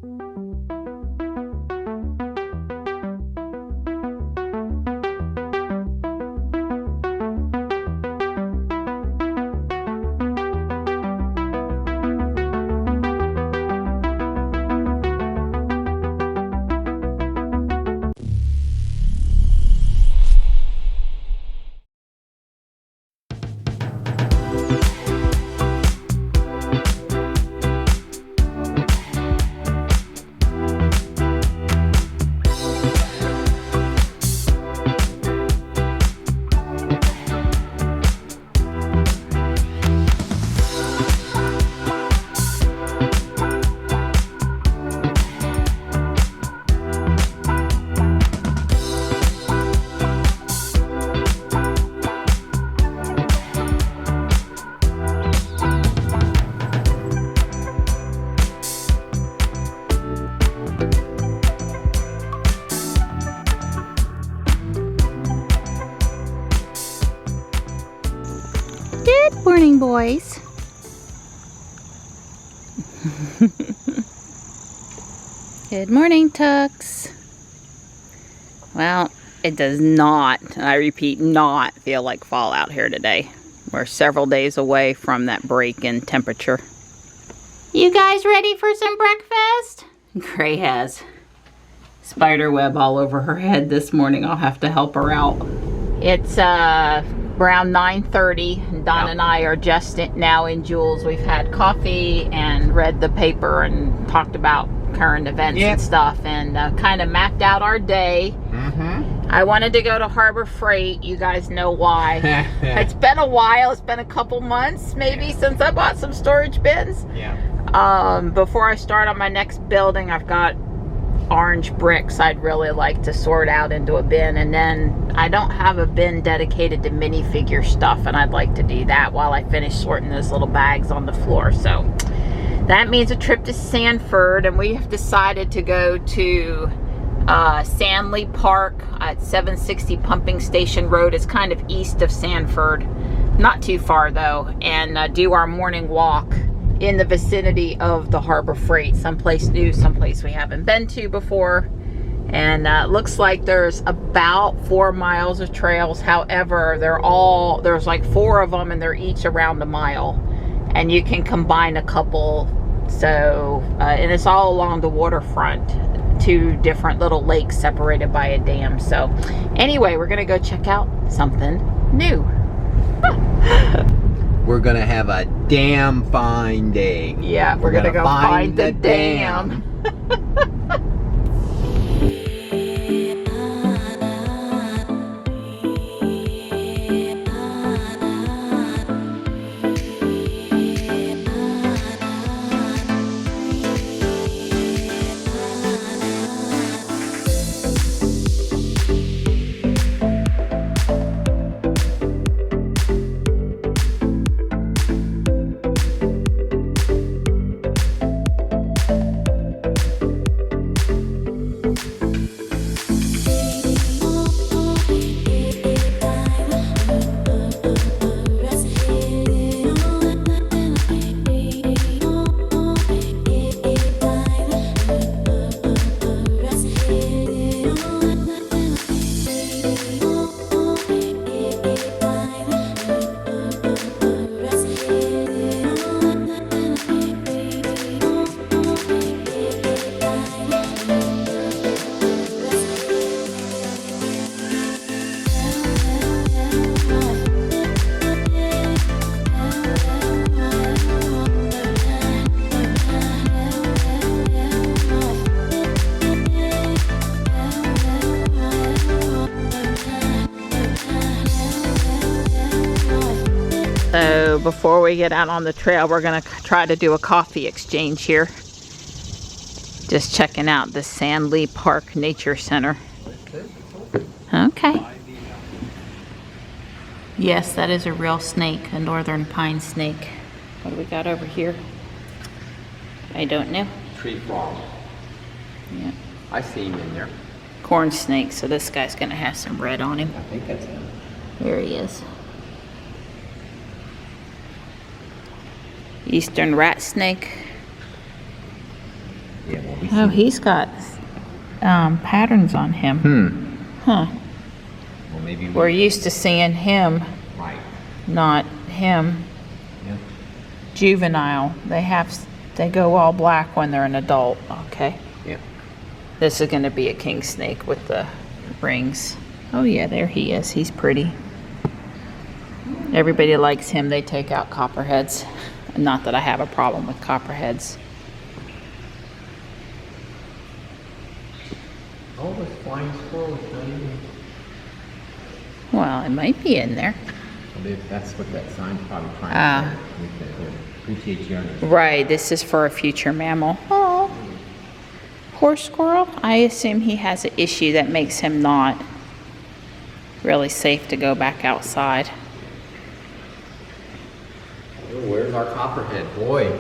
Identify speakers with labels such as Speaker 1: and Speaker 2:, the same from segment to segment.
Speaker 1: Good morning, boys. Good morning, Tux. Well, it does not, and I repeat, not feel like fall out here today. We're several days away from that break in temperature. You guys ready for some breakfast? Gray has spider web all over her head this morning. I'll have to help her out. It's around 9:30. Don and I are just now in Jules. We've had coffee and read the paper and talked about current events and stuff, and kind of mapped out our day. I wanted to go to Harbor Freight. You guys know why. It's been a while. It's been a couple months maybe since I bought some storage bins. Before I start on my next building, I've got orange bricks I'd really like to sort out into a bin, and then I don't have a bin dedicated to minifigure stuff, and I'd like to do that while I finish sorting those little bags on the floor. So that means a trip to Sanford, and we have decided to go to Sanley Park at 760 Pumping Station Road. It's kind of east of Sanford, not too far though, and do our morning walk in the vicinity of the Harbor Freight, someplace new, someplace we haven't been to before. And looks like there's about 4 miles of trails. However, there's like 4 of them, and they're each around a mile, and you can combine a couple. So and it's all along the waterfront, 2 different little lakes separated by a dam. So anyway, we're gonna go check out something new.
Speaker 2: We're gonna have a damn fine day.
Speaker 1: Yeah, we're gonna go find the dam. So before we get out on the trail, we're gonna try to do a coffee exchange here. Just checking out the Sanley Park Nature Center. Okay. Yes, that is a real snake, a northern pine snake. What do we got over here? I don't know.
Speaker 2: Tree frog.
Speaker 1: Yeah.
Speaker 2: I see him in there.
Speaker 1: Corn snake, so this guy's gonna have some red on him.
Speaker 2: I think that's him.
Speaker 1: There he is. Eastern rat snake.
Speaker 2: Yeah, well, we
Speaker 1: Oh,
Speaker 2: see.
Speaker 1: he's got patterns on him. Huh.
Speaker 2: Well, maybe
Speaker 1: We're used to seeing him,
Speaker 2: right.
Speaker 1: not him.
Speaker 2: Yeah.
Speaker 1: Juvenile. They go all black when they're an adult. Okay.
Speaker 2: Yeah.
Speaker 1: This is going to be a king snake with the rings. Oh yeah, there he is. He's pretty. Everybody likes him. They take out copperheads. Not that I have a problem with copperheads.
Speaker 2: Oh, this flying squirrel is not even.
Speaker 1: Well, it might be in there.
Speaker 2: Well, that's what that sign's probably trying
Speaker 1: Ah.
Speaker 2: to say. With the, appreciate you understanding.
Speaker 1: Right, this is for a future mammal. Oh, poor squirrel. I assume he has an issue that makes him not really safe to go back outside.
Speaker 2: Oh, where's our copperhead? Boy,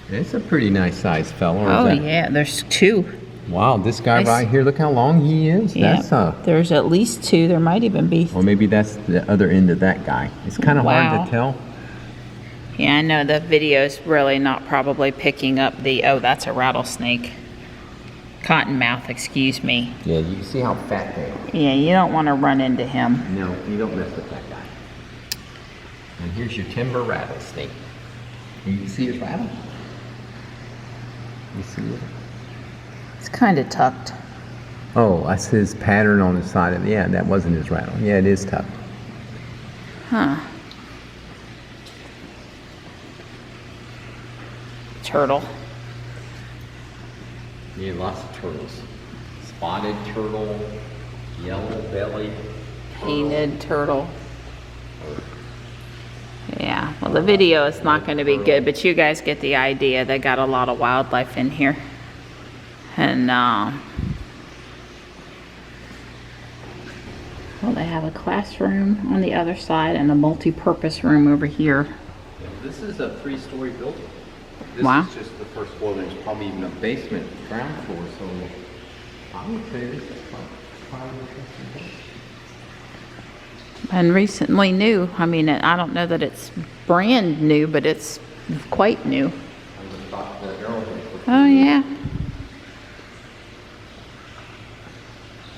Speaker 2: it's a pretty nice sized fellow.
Speaker 1: Oh yeah, there's two.
Speaker 2: Wow, this guy
Speaker 1: Nice.
Speaker 2: right here, look how long he is.
Speaker 1: Yeah,
Speaker 2: That's
Speaker 1: there's at least two. There might even be.
Speaker 2: or maybe that's the other end of that guy. It's kind of
Speaker 1: Wow.
Speaker 2: hard to tell.
Speaker 1: Yeah, I know the video's really not probably picking up the, oh, that's a rattlesnake. Cottonmouth, excuse me.
Speaker 2: Yeah, you can see how fat they are.
Speaker 1: Yeah, you don't want to run into him.
Speaker 2: No, you don't mess with that guy. And here's your timber rattlesnake. You can see his rattle? You see it?
Speaker 1: It's kind of tucked.
Speaker 2: Oh, that's his pattern on the side of it. Yeah, that wasn't his rattle. Yeah, it is tucked.
Speaker 1: Huh. Turtle.
Speaker 2: Yeah, lots of turtles. Spotted turtle, yellow belly,
Speaker 1: Painted turtle. Yeah, well the video is not going to be good, but you guys get the idea. They got a lot of wildlife in here. And, well, they have a classroom on the other side and a multi-purpose room over here.
Speaker 2: This is a 3-story building. This
Speaker 1: Wow.
Speaker 2: is just the first floor. There's probably even a basement, ground floor. So I would say this is probably
Speaker 1: And recently new. I mean, I don't know that it's brand new, but it's quite new. Oh, yeah.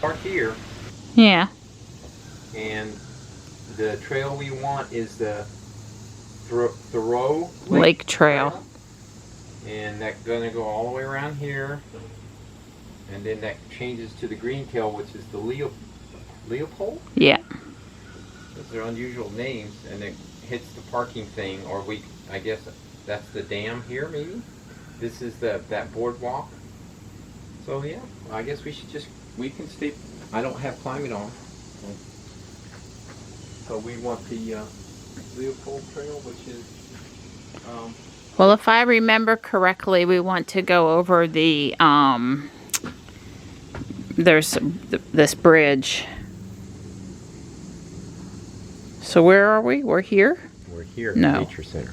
Speaker 2: Park here,
Speaker 1: Yeah.
Speaker 2: and the trail we want is the Thoreau
Speaker 1: Lake Trail.
Speaker 2: and that's gonna go all the way around here, and then that changes to the Greentail, which is the Leopold.
Speaker 1: Yeah.
Speaker 2: Those are unusual names, and it hits the parking thing, or I guess that's the dam here, maybe. This is that boardwalk. So yeah, I guess we can stay. I don't have climate on, so we want the Leopold Trail, which is.
Speaker 1: Well, if I remember correctly, we want to go over the, there's this bridge. So where are we? We're here?
Speaker 2: We're here at
Speaker 1: No.
Speaker 2: the Nature Center.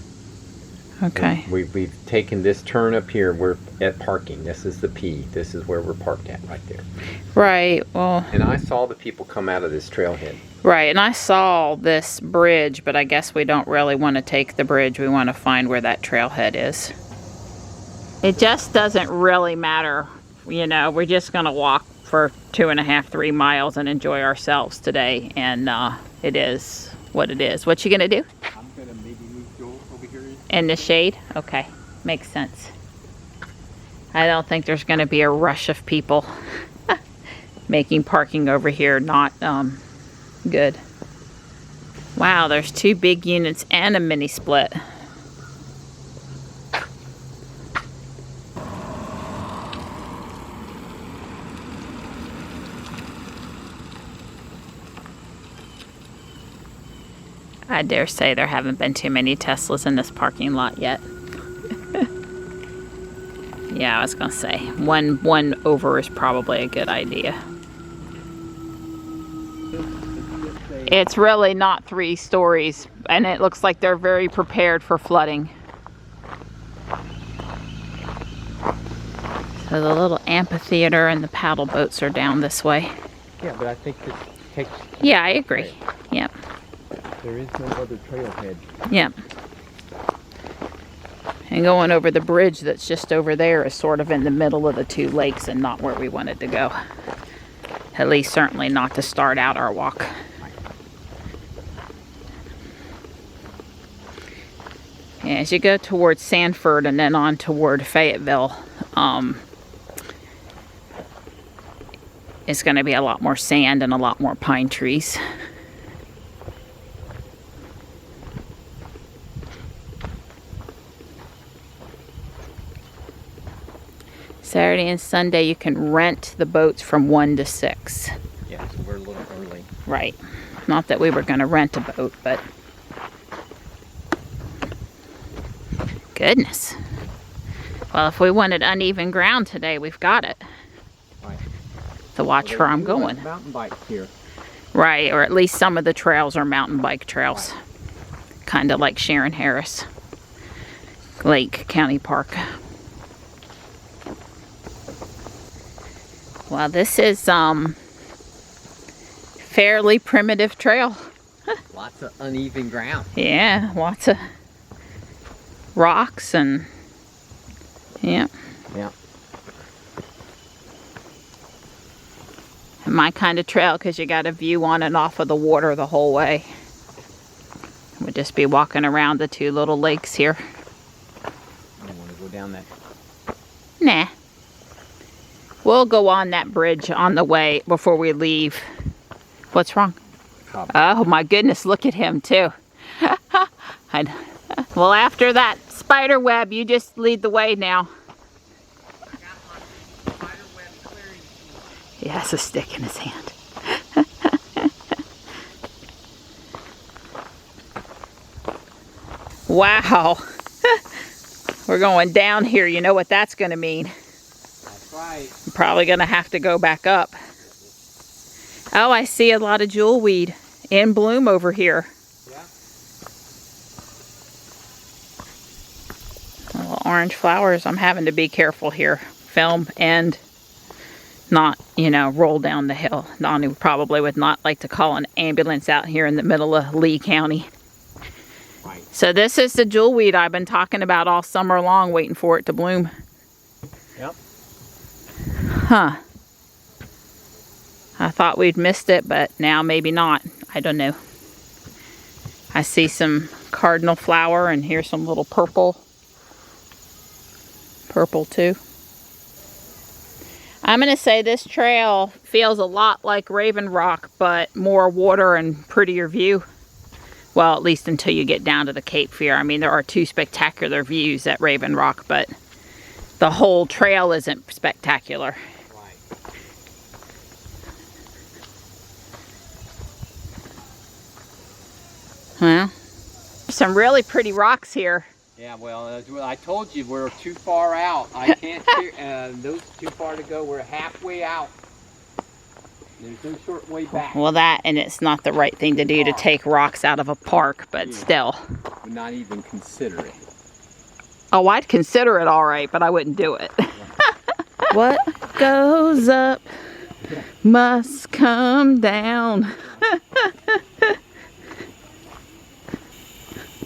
Speaker 1: Okay.
Speaker 2: We've taken this turn up here. We're at parking. This is the P. This is where we're parked at right there.
Speaker 1: Right, well,
Speaker 2: And I saw the people come out of this trailhead.
Speaker 1: right, and I saw this bridge, but I guess we don't really want to take the bridge. We want to find where that trailhead is. It just doesn't really matter, you know, we're just going to walk for 2.5, 3 miles and enjoy ourselves today, and it is what it is. What you going to do?
Speaker 2: I'm gonna maybe move Joel over here.
Speaker 1: In the shade? Okay, makes sense. I don't think there's going to be a rush of people making parking over here not good. Wow, there's 2 big units and a mini split. I dare say there haven't been too many Teslas in this parking lot yet. Yeah, I was gonna say one over is probably a good idea. It's really not 3 stories, and it looks like they're very prepared for flooding. So the little amphitheater and the paddle boats are down this way.
Speaker 2: Yeah, but I think this takes.
Speaker 1: Yeah, I agree. Yep.
Speaker 2: There is no other trailhead.
Speaker 1: Yep. And going over the bridge that's just over there is sort of in the middle of the two lakes and not where we wanted to go. At least certainly not to start out our walk. Yeah, as you go towards Sanford and then on toward Fayetteville, it's going to be a lot more sand and a lot more pine trees. Saturday and Sunday you can rent the boats from 1 to 6.
Speaker 2: Yeah, so we're a little early.
Speaker 1: Right. Not that we were going to rent a boat, but... Goodness. Well, if we wanted uneven ground today, we've got it.
Speaker 2: Right.
Speaker 1: To watch where I'm going.
Speaker 2: Mountain bikes here.
Speaker 1: Right, or at least some of the trails are mountain bike trails. Right. Kind of like Sharon Harris Lake County Park. Well, this is fairly primitive trail.
Speaker 2: Lots of uneven ground.
Speaker 1: Yeah, lots of rocks and yeah.
Speaker 2: Yeah.
Speaker 1: My kind of trail because you got a view on and off of the water the whole way. We'll just be walking around the two little lakes here.
Speaker 2: I don't want to go down that.
Speaker 1: Nah. We'll go on that bridge on the way before we leave. What's wrong? Oh my goodness, look at him too. Well, after that spider web, you just lead the way now.
Speaker 2: I got my spider web clearing sheet.
Speaker 1: He has a stick in his hand. Wow. We're going down here. You know what that's going to mean.
Speaker 2: Right.
Speaker 1: I'm probably going to have to go back up. Oh, I see a lot of jewelweed in bloom over here.
Speaker 2: Yeah.
Speaker 1: Little orange flowers. I'm having to be careful here. Film and not, you know, roll down the hill. Donnie probably would not like to call an ambulance out here in the middle of Lee County.
Speaker 2: Right.
Speaker 1: So this is the jewelweed I've been talking about all summer long, waiting for it to bloom.
Speaker 2: Yep.
Speaker 1: Huh. I thought we'd missed it, but now maybe not. I don't know. I see some cardinal flower and here's some little purple. Purple too. I'm going to say this trail feels a lot like Raven Rock, but more water and prettier view. Well, at least until you get down to the Cape Fear. I mean, there are two spectacular views at Raven Rock, but the whole trail isn't spectacular. Well, some really pretty rocks here.
Speaker 2: Yeah, well, I told you we're too far out. I can't those too far to go. We're halfway out. There's no short way back.
Speaker 1: Well, that, and it's not the right thing to do to take rocks out of a park, but still.
Speaker 2: Would not even consider it.
Speaker 1: Oh, I'd consider it all right, but I wouldn't do it. What goes up must come down.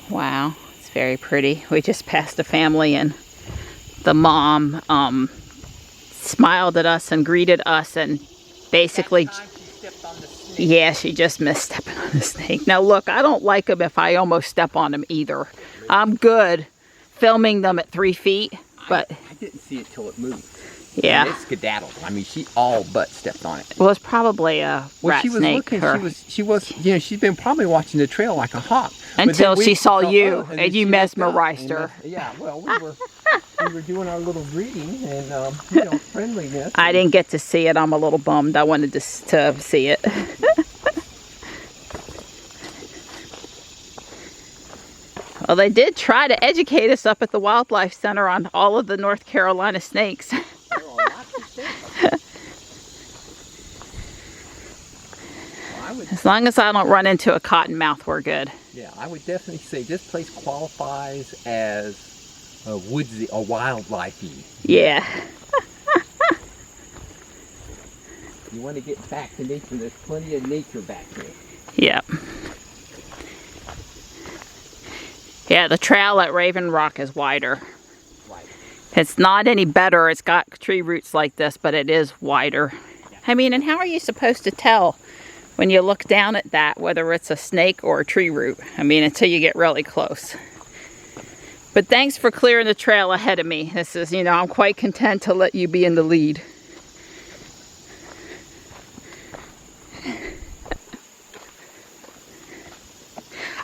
Speaker 1: Wow, it's very pretty. We just passed a family and the mom smiled at us and greeted us and basically, yeah, she just missed stepping on the snake. Now look, I don't like them if I almost step on them either. I'm good filming them at 3 feet, but
Speaker 2: I didn't see it till it moved.
Speaker 1: Yeah.
Speaker 2: And it skedaddled. I mean, she all but stepped on it.
Speaker 1: Well, it's probably a rat
Speaker 2: she was
Speaker 1: snake.
Speaker 2: looking, she was, you know, she's been probably watching the trail like a hawk.
Speaker 1: Until she saw you, and you mesmerized her.
Speaker 2: Yeah, well, we were doing our little greeting and, you know, friendliness.
Speaker 1: I didn't get to see it. I'm a little bummed. I wanted to see it. Well, they did try to educate us up at the Wildlife Center on all of the North Carolina snakes. As long as I don't run into a cottonmouth, we're good.
Speaker 2: Yeah, I would definitely say this place qualifies as a woodsy, a wildlife-y.
Speaker 1: Yeah.
Speaker 2: You want to get back to nature, there's plenty of nature back here.
Speaker 1: Yep. Yeah, Yeah, the trail at Raven Rock is wider. It's not any better. It's got tree roots like this, but it is wider. I mean, and how are you supposed to tell when you look down at that whether it's a snake or a tree root? I mean, until you get really close. But thanks for clearing the trail ahead of me. This is, you know, I'm quite content to let you be in the lead.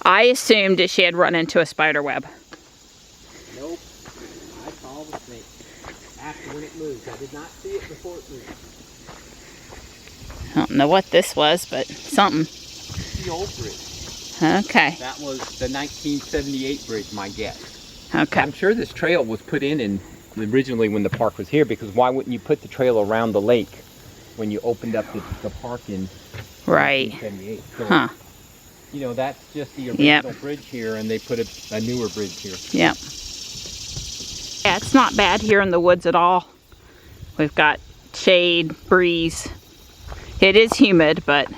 Speaker 1: I assumed that she had run into a spider web.
Speaker 2: Nope. I saw the snake after when it moved. I did not see it before it moved.
Speaker 1: I don't know what this was, but something.
Speaker 2: The old bridge.
Speaker 1: Okay.
Speaker 2: That was the 1978 bridge, my guess.
Speaker 1: Okay.
Speaker 2: I'm sure this trail was put in originally when the park was here, because why wouldn't you put the trail around the lake when you opened up the park in
Speaker 1: Right.
Speaker 2: 1978? So,
Speaker 1: Huh.
Speaker 2: you know, that's just the original bridge here, and they put a newer bridge here.
Speaker 1: Yep. Yeah, it's not bad here in the woods at all. We've got shade, breeze. It is humid, but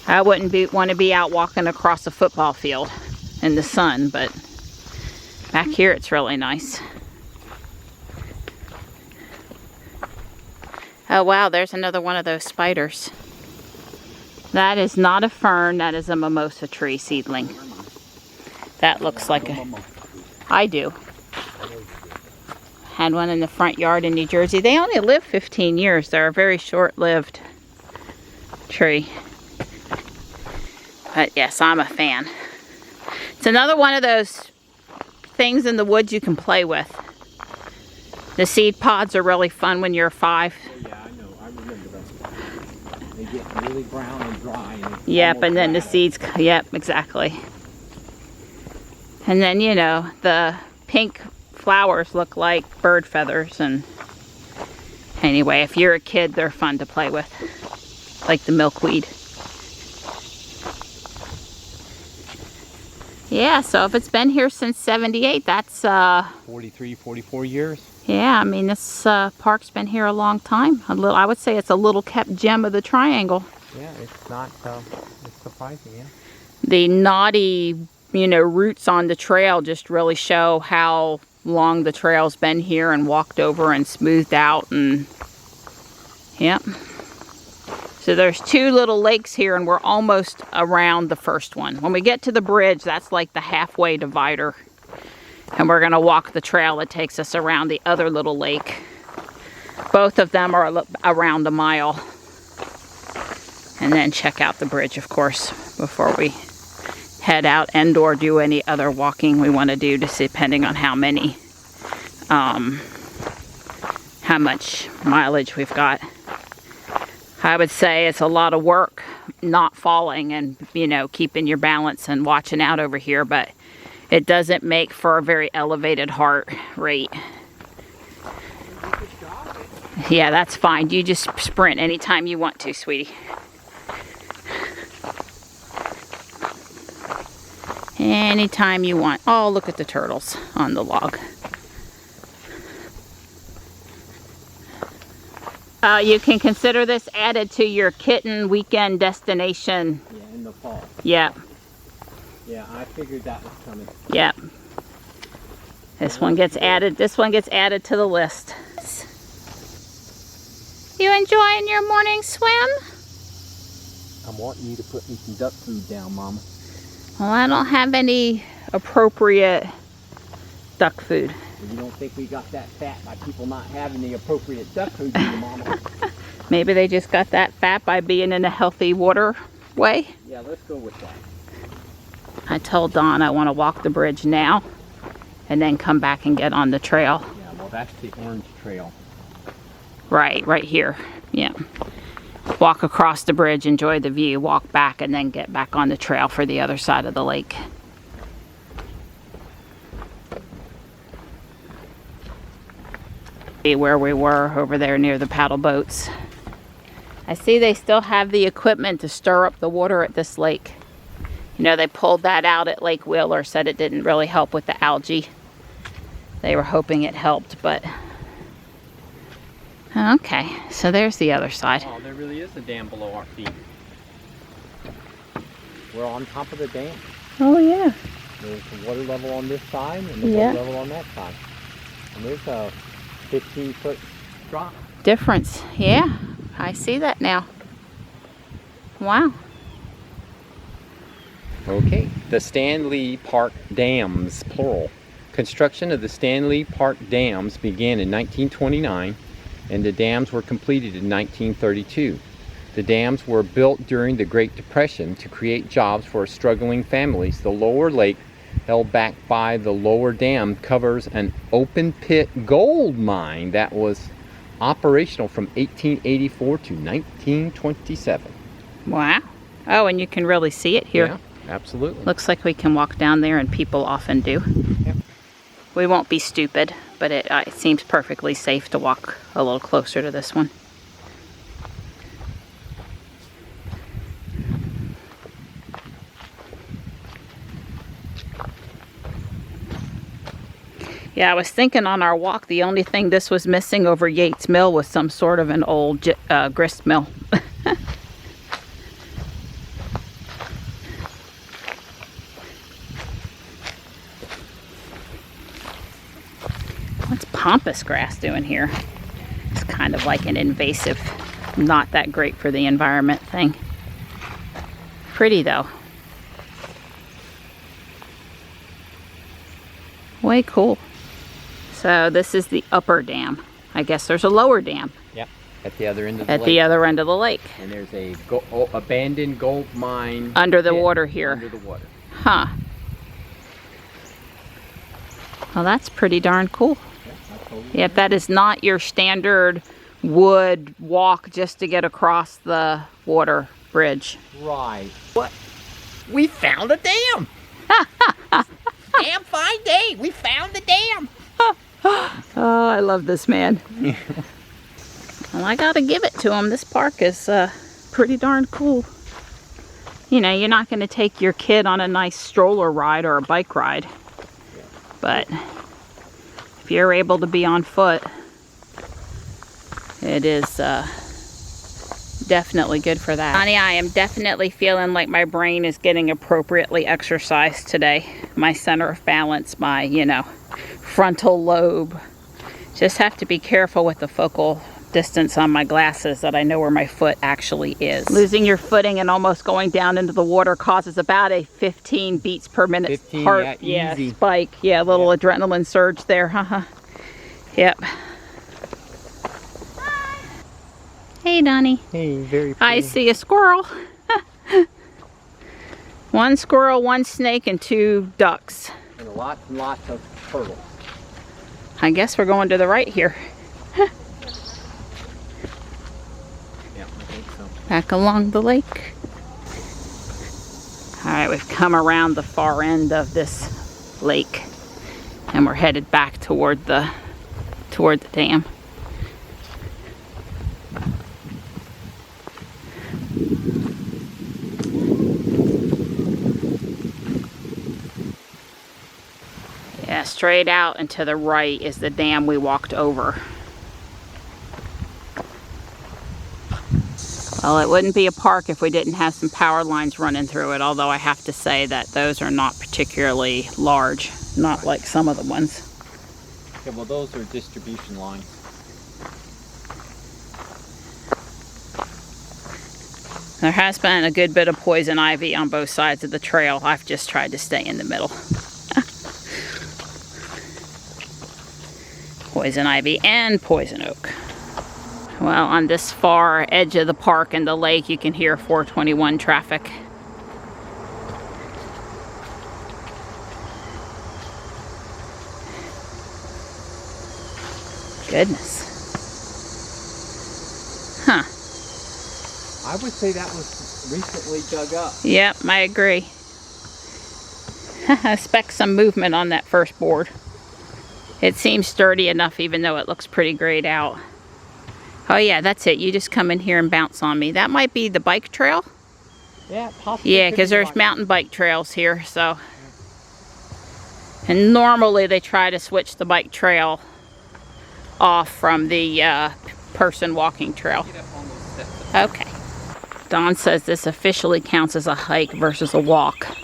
Speaker 1: I wouldn't want to be out walking across a football field in the sun, but back here it's really nice. Oh wow, there's another one of those spiders. That is not a fern, that is a mimosa tree seedling. That looks like a... I do. Had one in the front yard in New Jersey. They only live 15 years. They're a very short-lived tree. But yes, I'm a fan. It's another one of those things in the woods you can play with. The seed pods are really fun when you're 5.
Speaker 2: Yeah, I know. I remember them. They get really brown and dry. And
Speaker 1: yep, and then the seeds, yep, exactly. And then, you know, the pink flowers look like bird feathers. And anyway, if you're a kid, they're fun to play with. Like the milkweed. Yeah, so if it's been here since 78, that's
Speaker 2: 43, 44 years.
Speaker 1: Yeah, I mean, this park's been here a long time. I would say it's a little kept gem of the triangle.
Speaker 2: Yeah, it's not, it's surprising, yeah.
Speaker 1: The knotty, you know, roots on the trail just really show how long the trail's been here and walked over and smoothed out, and yep. So there's 2 little lakes here, and we're almost around the first one. When we get to the bridge, that's like the halfway divider. And we're going to walk the trail that takes us around the other little lake. Both of them are around a mile. And then check out the bridge, of course, before we head out and or do any other walking we want to do, just depending on how much mileage we've got. I would say it's a lot of work not falling and, you know, keeping your balance and watching out over here, but it doesn't make for a very elevated heart rate. Yeah, that's fine. You just sprint anytime you want to, sweetie. Anytime you want. Oh, look at the turtles on the log. You can consider this added to your kitten weekend destination.
Speaker 2: Yeah, in the fall.
Speaker 1: Yeah.
Speaker 2: Yeah, I figured that was coming.
Speaker 1: Yep. This one gets added to the list. You enjoying your morning swim?
Speaker 2: I'm wanting you to put me some duck food down, Mama.
Speaker 1: Well, I don't have any appropriate duck food.
Speaker 2: You don't think we got that fat by people not having the appropriate duck food, do you, Mama?
Speaker 1: Maybe they just got that fat by being in a healthy waterway.
Speaker 2: Yeah, let's go with that.
Speaker 1: I told Dawn I want to walk the bridge now and then come back and get on the trail.
Speaker 2: Yeah, well, that's the orange trail.
Speaker 1: Right here. Yeah. Walk across the bridge, enjoy the view, walk back, and then get back on the trail for the other side of the lake. See where we were over there near the paddle boats. I see they still have the equipment to stir up the water at this lake. You know, they pulled that out at Lake Wheeler, said it didn't really help with the algae. They were hoping it helped, but... Okay, so there's the other side.
Speaker 2: Oh, there really is a dam below our feet. We're on top of the dam.
Speaker 1: Oh, yeah.
Speaker 2: There's the water level on this side and the water level on that side. And there's a 15-foot drop.
Speaker 1: Difference, yeah. I see that now. Wow.
Speaker 2: Okay, the Stanley Park Dams, plural. Construction of the Stanley Park Dams began in 1929, and the dams were completed in 1932. The dams were built during the Great Depression to create jobs for struggling families. The lower lake, held back by the lower dam, covers an open pit gold mine that was operational from 1884 to 1927.
Speaker 1: Wow. Oh, and you can really see it here.
Speaker 2: Yeah, absolutely.
Speaker 1: Looks like we can walk down there, and people often do.
Speaker 2: Yep.
Speaker 1: We won't be stupid, but it seems perfectly safe to walk a little closer to this one. Yeah, I was thinking on our walk, the only thing this was missing over Yates Mill was some sort of an old grist mill. What's pampas grass doing here? It's kind of like an invasive, not that great for the environment thing. Pretty though. Way cool. So this is the upper dam. I guess there's a lower dam.
Speaker 2: Yep, at the other end of the lake.
Speaker 1: At the other end of the lake.
Speaker 2: And there's a abandoned gold mine.
Speaker 1: Under the water here.
Speaker 2: Under the water.
Speaker 1: Huh. Well, that's pretty darn cool. Yep, that is not your standard wood walk just to get across the water bridge.
Speaker 2: Right. What? We found a dam! Damn fine day! We found the dam!
Speaker 1: Oh, I love this man. Well, I gotta give it to him. This park is pretty darn cool. You know, you're not going to take your kid on a nice stroller ride or a bike ride. But if you're able to be on foot, it is definitely good for that. Honey, I am definitely feeling like my brain is getting appropriately exercised today. My center of balance, my, you know, frontal lobe. Just have to be careful with the focal distance on my glasses that I know where my foot actually is. Losing your footing and almost going down into the water causes about a 15 beats per minute
Speaker 2: 15,
Speaker 1: heart
Speaker 2: easy.
Speaker 1: spike. Yeah, a little adrenaline surge there. Yep. Hi. Hey, Donnie.
Speaker 2: Hey, very pretty.
Speaker 1: I see a squirrel. One squirrel, one snake, and 2 ducks.
Speaker 2: And lots of turtles.
Speaker 1: I guess we're going to the right here.
Speaker 2: Yeah, I think so.
Speaker 1: Back along the lake. Alright, we've come around the far end of this lake. And we're headed back toward the dam. Yeah, straight out and to the right is the dam we walked over. Well, it wouldn't be a park if we didn't have some power lines running through it, although I have to say that those are not particularly large, not like some of the ones.
Speaker 2: Yeah, well, those are distribution lines.
Speaker 1: There has been a good bit of poison ivy on both sides of the trail. I've just tried to stay in the middle. Poison ivy and poison oak. Well, on this far edge of the park and the lake, you can hear 421 traffic. Goodness. Huh.
Speaker 2: I would say that was recently dug up.
Speaker 1: Yep, I agree. I expect some movement on that first board. It seems sturdy enough even though it looks pretty grayed out. Oh yeah, that's it. You just come in here and bounce on me. That might be the bike trail.
Speaker 2: Yeah, possibly.
Speaker 1: Yeah, because there's mountain bike trails here, so. And normally they try to switch the bike trail off from the person walking trail. Okay. Don says this officially counts as a hike versus a walk.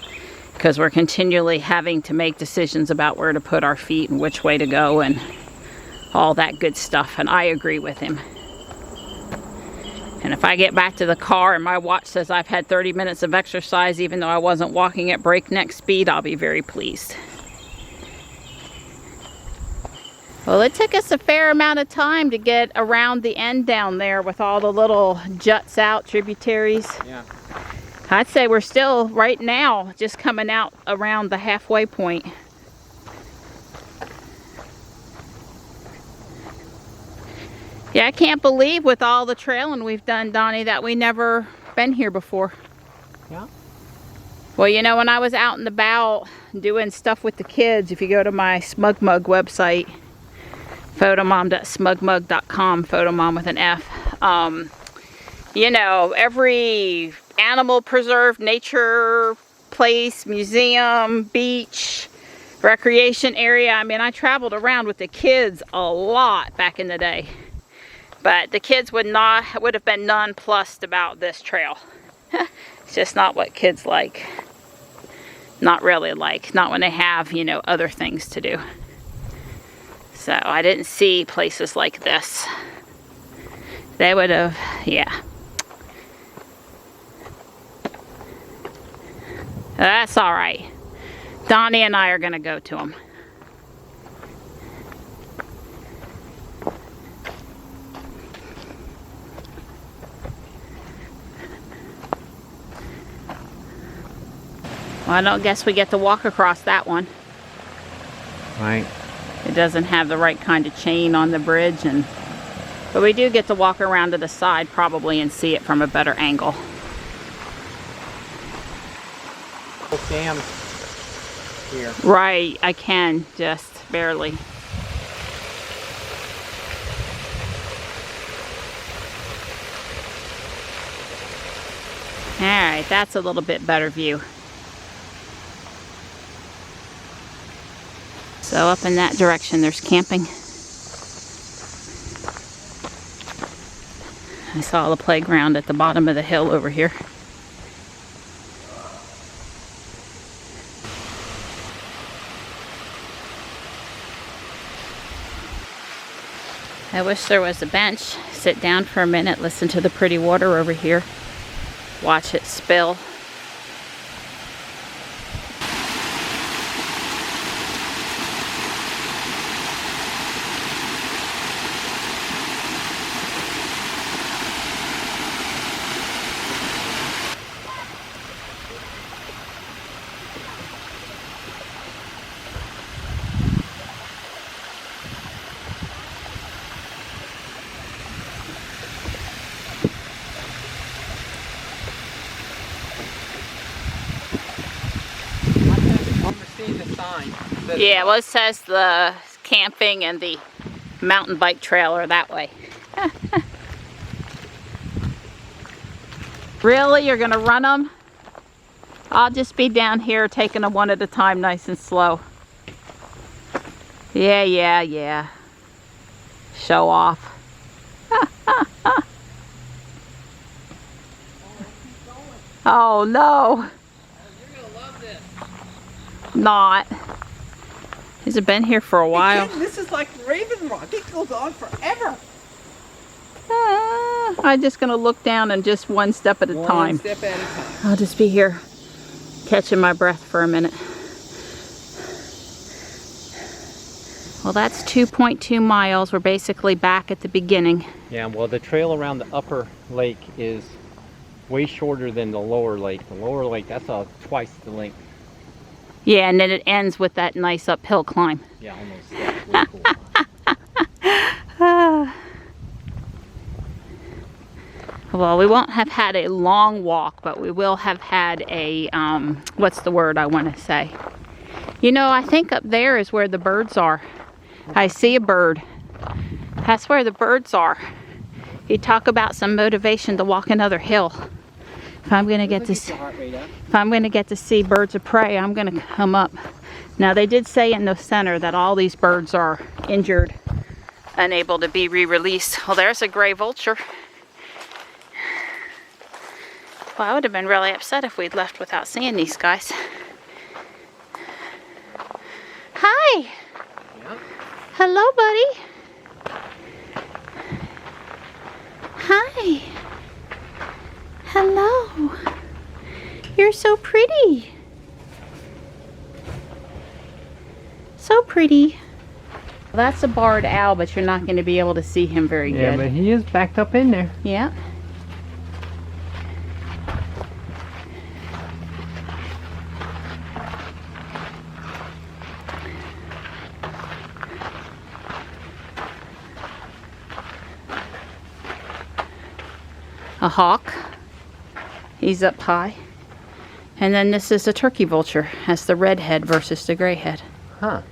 Speaker 1: because we're continually having to make decisions about where to put our feet and which way to go and all that good stuff. And I agree with him. And if I get back to the car and my watch says I've had 30 minutes of exercise even though I wasn't walking at breakneck speed, I'll be very pleased. Well, it took us a fair amount of time to get around the end down there with all the little juts out, tributaries.
Speaker 2: Yeah.
Speaker 1: I'd say we're still, right now, just coming out around the halfway point. Yeah, I can't believe with all the trailing we've done, Donnie, that we never been here before.
Speaker 2: Yeah.
Speaker 1: Well, you know, when I was out and about doing stuff with the kids, if you go to my Smug Mug website, photomom.smugmug.com, photomom with an F, you know, every animal preserve, nature place, museum, beach, recreation area. I mean, I traveled around with the kids a lot back in the day. But the kids would have been nonplussed about this trail. It's just not what kids like. Not really like. Not when they have, you know, other things to do. So I didn't see places like this. They would have, yeah. That's all right. Donnie and I are going to go to them. Well, I don't guess we get to walk across that one.
Speaker 2: Right.
Speaker 1: It doesn't have the right kind of chain on the bridge, but we do get to walk around to the side probably and see it from a better angle.
Speaker 2: Dam here.
Speaker 1: Right, I can, just barely. Alright, that's a little bit better view. So up in that direction there's camping. I saw the playground at the bottom of the hill over here. I wish there was a bench. Sit down for a minute, listen to the pretty water over here. Watch it spill. Yeah, well, it says the camping and the mountain bike trail are that way. Really? You're going to run them? I'll just be down here taking them one at a time, nice and slow. Yeah. Show off. Oh, no.
Speaker 3: You're going to love this.
Speaker 1: Not. Has it been here for a while?
Speaker 3: This is like Raven Rock. It goes on forever.
Speaker 1: I'm just going to look down and just one step at a time.
Speaker 3: One step at a time.
Speaker 1: I'll just be here catching my breath for a minute. Well, that's 2.2 miles. We're basically back at the beginning.
Speaker 2: Yeah, well, the trail around the upper lake is way shorter than the lower lake. The lower lake, that's twice the length.
Speaker 1: Yeah, and then it ends with that nice uphill climb.
Speaker 2: Yeah, almost. That's really cool.
Speaker 1: Well, we won't have had a long walk, but we will have had a, what's the word I want to say? You know, I think up there is where the birds are. I see a bird. That's where the birds are. You talk about some motivation to walk another hill. If I'm going to get to see birds of prey, I'm going to come up. Now, they did say in the center that all these birds are injured, unable to be re-released. Well, there's a gray vulture. Well, I would have been really upset if we'd left without seeing these guys. Hi.
Speaker 2: Yeah.
Speaker 1: Hello, buddy. Hi. Hello. You're so pretty. So pretty. That's a barred owl, but you're not going to be able to see him very good.
Speaker 2: Yeah, but he is backed up in there.
Speaker 1: Yeah. A hawk. He's up high. And then this is a turkey vulture. Has the red head versus the gray head.
Speaker 2: Huh.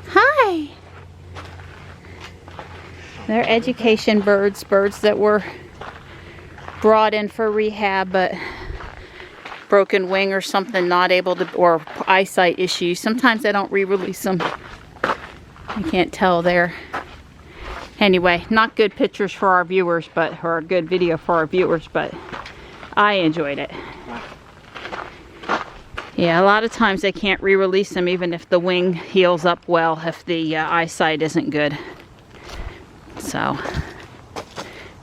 Speaker 1: Hi. They're education birds. Birds that were brought in for rehab, but broken wing or something, not able to, or eyesight issues. Sometimes they don't re-release them. I can't tell there. Anyway, not good pictures for our viewers, but, or a good video for our viewers, but I enjoyed it. Yeah, a lot of times they can't re-release them even if the wing heals up well, if the eyesight isn't good. So,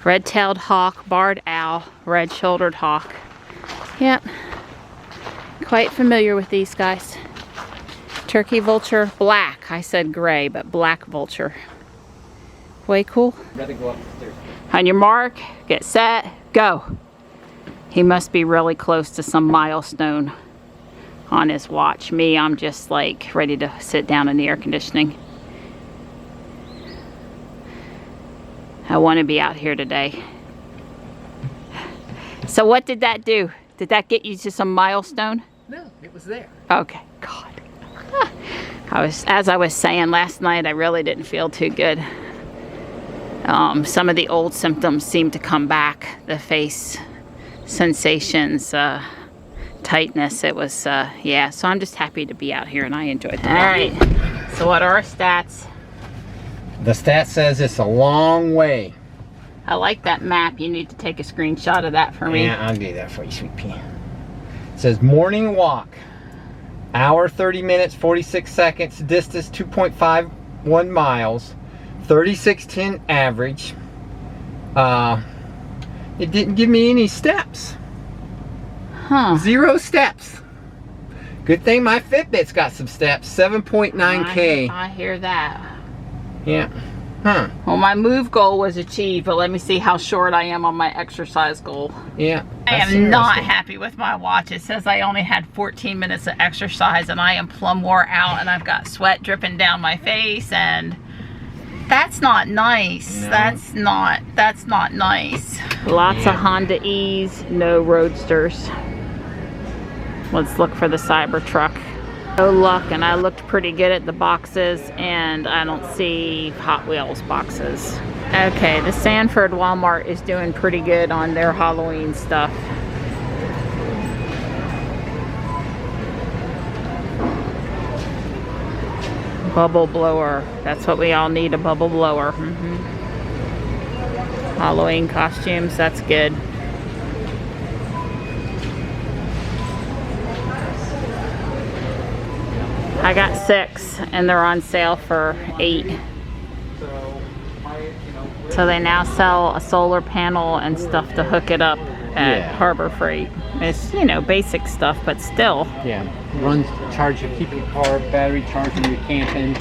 Speaker 1: red-tailed hawk, barred owl, red-shouldered hawk. Yep, quite familiar with these guys. Turkey vulture, black. I said gray, but black vulture. Way cool.
Speaker 2: Rather go upstairs.
Speaker 1: On your mark, get set, go. He must be really close to some milestone on his watch. Me, I'm just like ready to sit down in the air conditioning. I want to be out here today. So what did that do? Did that get you to some milestone?
Speaker 2: No, it was there.
Speaker 1: Okay, God. As I was saying last night, I really didn't feel too good. Some of the old symptoms seem to come back. The face sensations, tightness. It was, yeah. So I'm just happy to be out here, and I enjoyed it. All right. So what are our stats?
Speaker 2: The stat says it's a long way.
Speaker 1: I like that map. You need to take a screenshot of that for me.
Speaker 2: Yeah, I'll do that for you, sweet pea. It says morning walk. Hour 30 minutes, 46 seconds. Distance 2.51 miles. 3610 average. It didn't give me any steps.
Speaker 1: Huh.
Speaker 2: 0 steps. Good thing my Fitbit's got some steps. 7.9K.
Speaker 1: I hear that.
Speaker 2: Yeah. Huh.
Speaker 1: Well, my move goal was achieved, but let me see how short I am on my exercise goal.
Speaker 2: Yeah.
Speaker 1: I am not happy with my watch. It says I only had 14 minutes of exercise, and I am plumb wore out, and I've got sweat dripping down my face, and that's not nice.
Speaker 2: No.
Speaker 1: That's not nice. Lots of Honda E's, no Roadsters. Let's look for the Cybertruck. No luck, and I looked pretty good at the boxes, and I don't see Hot Wheels boxes. Okay, the Sanford Walmart is doing pretty good on their Halloween stuff. Bubble blower. That's what we all need, a bubble blower. Halloween costumes, that's good. I got 6 and they're on sale for 8. So they now sell a solar panel and stuff to hook it up at Harbor Freight. It's, you know, basic stuff, but still.
Speaker 2: Yeah, runs, charge to keep your car battery charged when you're camping.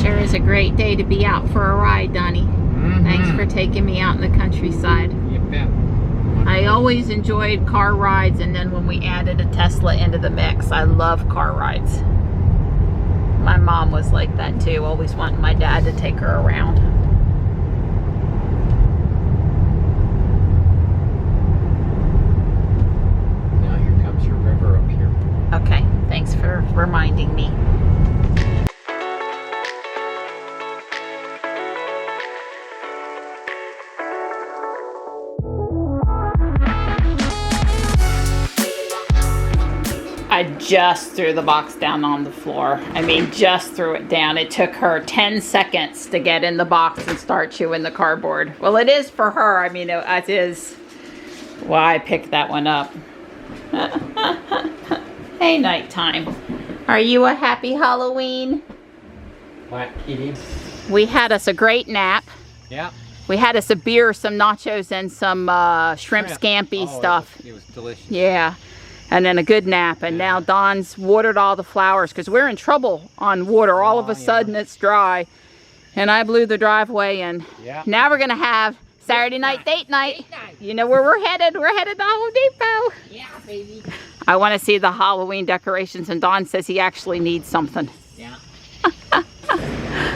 Speaker 1: Sure is a great day to be out for a ride, Donnie. Thanks for taking me out in the countryside.
Speaker 2: You bet.
Speaker 1: I always enjoyed car rides, and then when we added a Tesla into the mix, I love car rides. My mom was like that too, always wanting my dad to take her around.
Speaker 2: Now here comes your river up here.
Speaker 1: Okay, thanks for reminding me. I just threw the box down on the floor. I mean, just threw it down. It took her 10 seconds to get in the box and start chewing the cardboard. Well, it is for her. I mean, it is why I picked that one up. Hey, nighttime. Are you a happy Halloween?
Speaker 2: Plant heating.
Speaker 1: We had us a great nap.
Speaker 2: Yeah.
Speaker 1: We had us a beer, some nachos, and some shrimp scampi stuff.
Speaker 2: It was delicious.
Speaker 1: Yeah. And then a good nap. And now Don's watered all the flowers because we're in trouble on water. All of a sudden it's dry. And I blew the driveway in.
Speaker 2: Yeah.
Speaker 1: Now we're going to have Saturday night date night. You know where we're headed. We're headed to Home Depot.
Speaker 3: Yeah, baby.
Speaker 1: I want to see the Halloween decorations. And Don says he actually needs something.
Speaker 3: Yeah.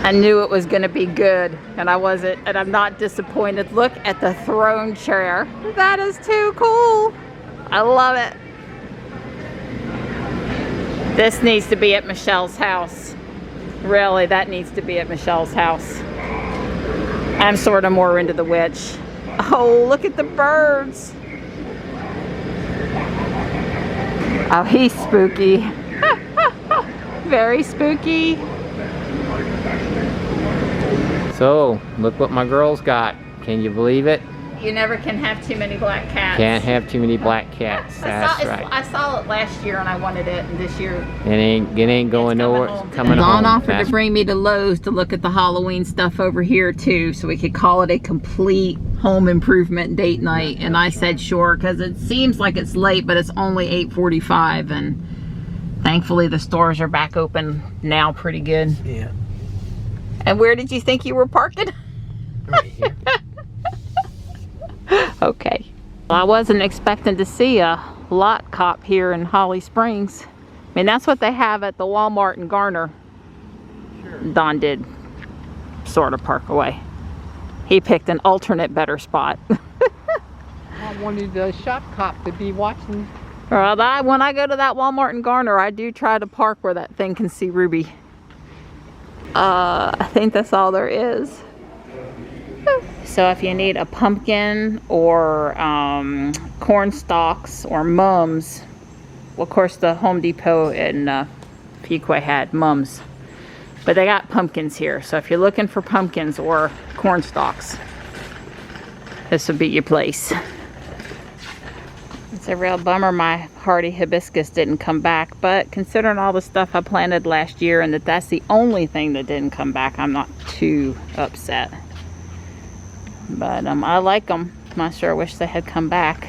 Speaker 1: I knew it was going to be good, and I wasn't, and I'm not disappointed. Look at the throne chair. That is too cool. I love it. This needs to be at Michelle's house. Really, that needs to be at Michelle's house. I'm sort of more into the witch. Oh, look at the birds. Oh, he's spooky. Very spooky.
Speaker 2: So, look what my girls got. Can you believe it?
Speaker 1: You never can have too many black cats.
Speaker 2: Can't have too many black cats. That's right.
Speaker 1: I saw it last year and I wanted it, and this year
Speaker 2: It ain't going nowhere. It's coming
Speaker 1: Don
Speaker 2: home.
Speaker 1: offered to bring me to Lowe's to look at the Halloween stuff over here too, so we could call it a complete home improvement date night. And I said sure, because it seems like it's late, but it's only 8:45, and thankfully the stores are back open now pretty good.
Speaker 2: Yeah.
Speaker 1: And where did you think you were parking?
Speaker 2: Right here.
Speaker 1: Okay. Well, I wasn't expecting to see a lot cop here in Holly Springs. I mean, that's what they have at the Walmart in Garner.
Speaker 2: Sure.
Speaker 1: Don did sort of park away. He picked an alternate better spot.
Speaker 3: I wanted the shop cop to be watching.
Speaker 1: Well, when I go to that Walmart in Garner, I do try to park where that thing can see Ruby. I think that's all there is. So if you need a pumpkin or corn stalks or mums, well, of course the Home Depot in Fuquay had mums, but they got pumpkins here. So if you're looking for pumpkins or corn stalks, this would be your place. It's a real bummer my hardy hibiscus didn't come back, but considering all the stuff I planted last year and that's the only thing that didn't come back, I'm not too upset. But I like them. I sure wish they had come back.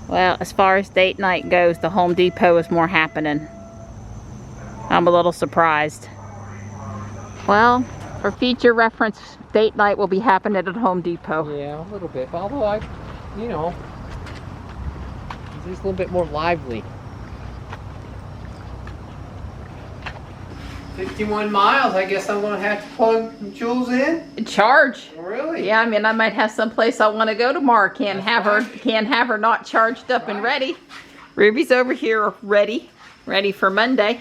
Speaker 1: Well, as far as date night goes, the Home Depot is more happening. I'm a little surprised. Well, for future reference, date night will be happening at Home Depot.
Speaker 3: Yeah, a little bit. Although you know, it's just a little bit more lively. 51 miles. I guess I'm gonna have to plug Jules in.
Speaker 1: Charge.
Speaker 3: Really?
Speaker 1: Yeah, I mean, I might have someplace I want to go tomorrow. Can't have her not charged up and ready. Ruby's over here ready for Monday.